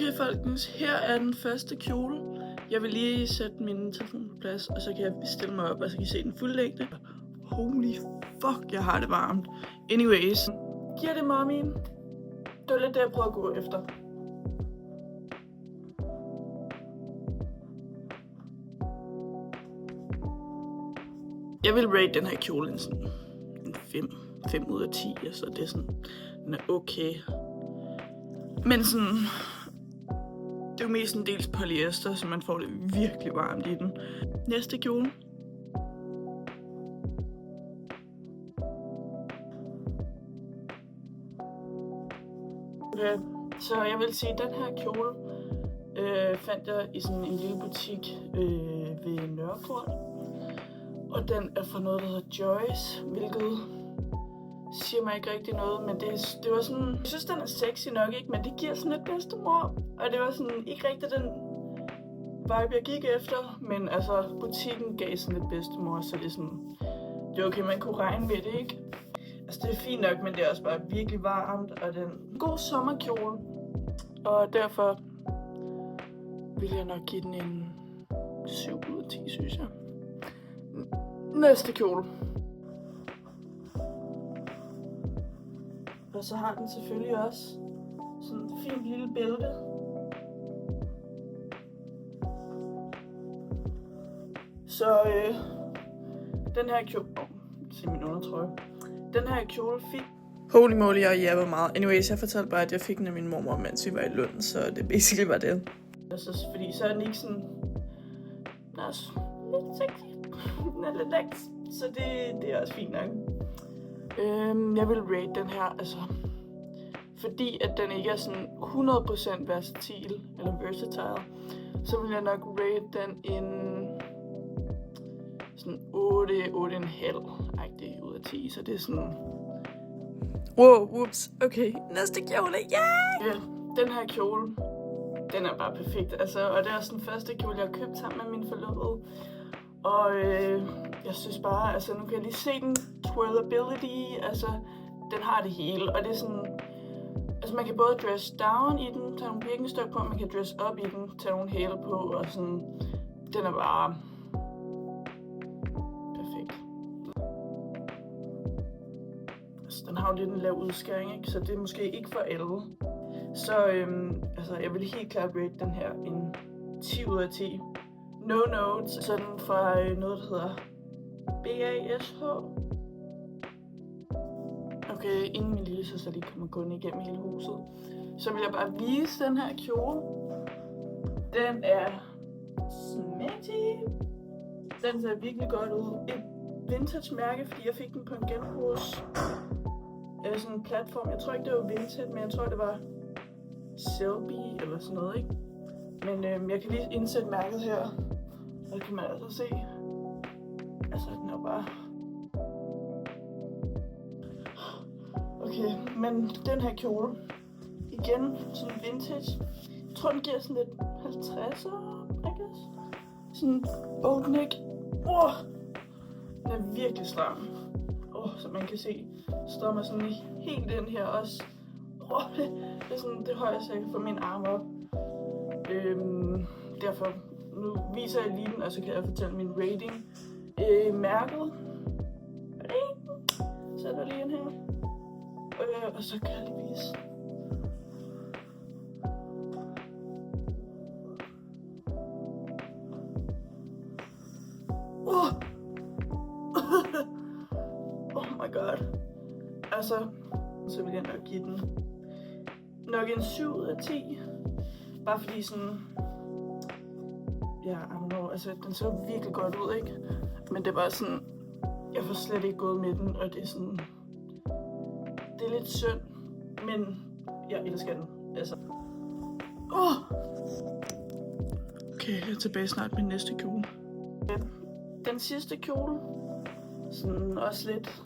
Okay folkens, her er den første kjole. Jeg vil lige sætte min telefon på plads, og så kan jeg stille mig op, og så kan I se den fulde længde. Holy fuck, jeg har det varmt. Anyways, giver det mommy. Det var lidt det, jeg prøvede at gå efter. Jeg vil rate den her kjole en sådan en 5 ud af 10, altså det er sådan, den er okay. Men sådan, det er jo mest en dels polyester, så man får det virkelig varmt i den. Næste kjole. Okay, så jeg vil sige, at den her kjole fandt jeg i sådan en lille butik ved Nørreport. Og den er fra noget, der hedder Joyce, hvilket siger mig ikke rigtig noget, men det var sådan, jeg synes, den er sexy nok, ikke, men det giver sådan lidt bedstemor, og det var sådan ikke rigtig den vibe, jeg gik efter, men altså, butikken gav sådan lidt bedstemor, så det er sådan, det er okay, man kunne regne med det, ikke? Altså, det er fint nok, men det er også bare virkelig varmt, og den er en god sommerkjole, og derfor vil jeg nok give den en 7 ud af 10, synes jeg. Næste kjole. Og så har den selvfølgelig også sådan et fint lille bælte. Så den her kjole, se min undertrøje. Den her kjole fik... Holy moly, jeg jabber meget. Anyways, jeg fortalte bare, at jeg fik den af min mormor, mens vi var i Lund, så det basically var det. Altså, fordi så er den ikke sådan... Den er også lidt sexy. Den er lidt læks, så det er også fint nok. Jeg vil rate den her, altså, fordi at den ikke er sådan 100% versatile, eller versatile, så vil jeg nok rate den en sådan 8,5-agtig ud af 10, så det er sådan... Wow, whoops, okay, næste kjole, yeah! Ja, den her kjole, den er bare perfekt, altså, og det er også den første kjole, jeg har købt sammen med min forlovede. Og jeg synes bare, altså nu kan jeg lige se den twirlability, altså den har det hele, og det er sådan, altså man kan både dress down i den, tage nogle birkenstok på, man kan dress op i den, tage nogle hæle på, og sådan, den er bare perfekt. Altså den har jo lidt en lav udskæring, ikke? Så det er måske ikke for alle. Så altså jeg vil helt klart rate den her en 10 ud af 10. No notes, sådan fra noget, der hedder BASH. Okay, inden min lille søster lige kommer gående igennem hele huset, så vil jeg bare vise den her kjole. Den er smatty. Den ser virkelig godt ud. Et vintage mærke, fordi jeg fik den på en genbrugs sådan en platform. Jeg tror ikke, det var vintage, men jeg tror, det var Selby eller sådan noget, ikke? Men jeg kan lige indsætte mærket her, og det kan man altså se. Altså, den er bare... Okay, men den her kjole, igen, sådan vintage. Jeg tror, den giver sådan lidt 50'er, I guess. Sådan old neck. Den er virkelig stram. Som man kan se, står mig sådan helt ind her også. Det er sådan det højeste, jeg kan få min arm op. Derfor, nu viser jeg lige den, og så kan jeg fortælle min rating. Mærket. Sætter lige ind her. Og så kan jeg lige vise. Oh my god. Altså, så vil jeg nok give den nok en 7 ud af 10. Bare fordi sådan... Ja, I don't know, altså den ser virkelig godt ud, ikke? Men det er bare sådan... Jeg får slet ikke gået med den, og det er sådan... Det er lidt synd, men jeg elsker den, altså. Okay, jeg er tilbage snart med næste kjole. Den sidste kjole, sådan også lidt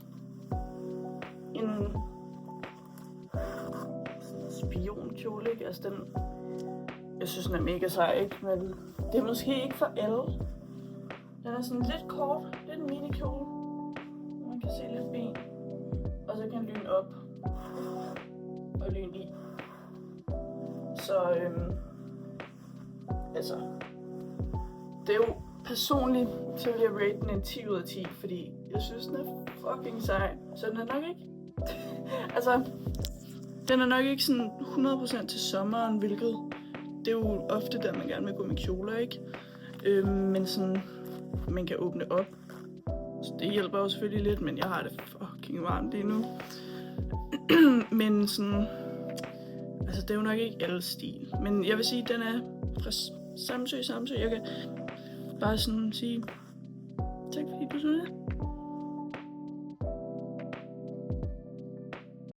en spionkjole, ikke? Altså den, jeg synes den er mega sej, ikke? Men det er måske ikke for alle. Den er sådan lidt kort, lidt en minikjole. Man kan se lidt ben, og så kan den lyne op og lyne i. Så Og altså, det er jo personligt, så vil jeg rate den en 10 ud af 10, fordi jeg synes, den er fucking sej. Så den er nok ikke, altså, den er nok ikke sådan 100% til sommeren, hvilket det er jo ofte der, man gerne vil gå med kjoler, ikke? Men sådan, man kan åbne op. Så det hjælper jo selvfølgelig lidt, men jeg har det fucking varmt lige nu. Men sådan, altså det er jo nok ikke alle stil. Men jeg vil sige, at den er fra Samsø. Jeg kan bare sådan sige, tak fordi du så det.